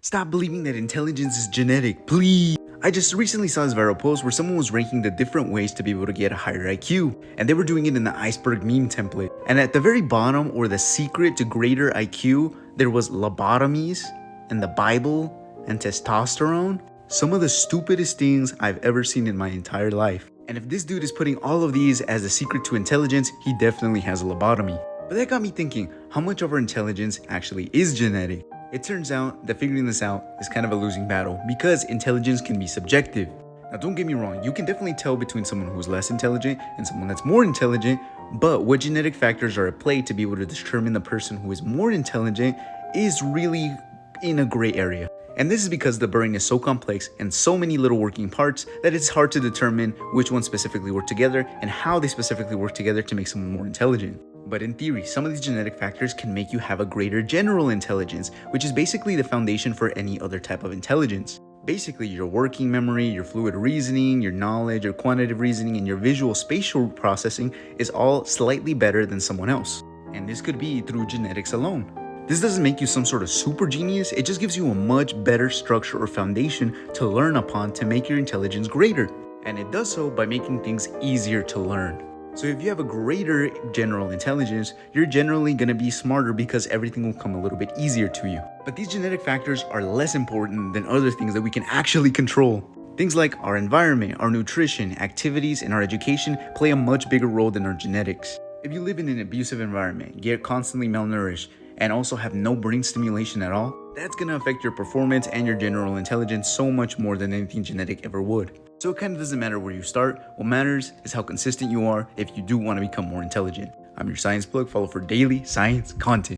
Stop believing that intelligence is genetic, please. I just recently saw this viral post where someone was ranking the different ways to be able to get a higher IQ, and they were doing it in the iceberg meme template. And at the very bottom, or the secret to greater IQ, there was lobotomies, and the Bible, and testosterone. Some of the stupidest things I've ever seen in my entire life. And if this dude is putting all of these as the secret to intelligence, he definitely has a lobotomy. But that got me thinking, how much of our intelligence actually is genetic? It turns out that figuring this out is kind of a losing battle because intelligence can be subjective. Now don't get me wrong, you can definitely tell between someone who's less intelligent and someone that's more intelligent, but what genetic factors are at play to be able to determine the person who is more intelligent is really in a gray area. And this is because the brain is so complex and so many little working parts that it's hard to determine which ones specifically work together and how they specifically work together to make someone more intelligent. But in theory, some of these genetic factors can make you have a greater general intelligence, which is basically the foundation for any other type of intelligence. Basically, your working memory, your fluid reasoning, your knowledge, your quantitative reasoning, and your visual spatial processing is all slightly better than someone else. And this could be through genetics alone. This doesn't make you some sort of super genius, it just gives you a much better structure or foundation to learn upon to make your intelligence greater. And it does so by making things easier to learn. So if you have a greater general intelligence, you're generally going to be smarter because everything will come a little bit easier to you. But these genetic factors are less important than other things that we can actually control. Things like our environment, our nutrition, activities, and our education play a much bigger role than our genetics. If you live in an abusive environment, get constantly malnourished, and also have no brain stimulation at all, that's going to affect your performance and your general intelligence so much more than anything genetic ever would. So it kind of doesn't matter where you start, what matters is how consistent you are if you do want to become more intelligent. I'm your science plug, follow for daily science content.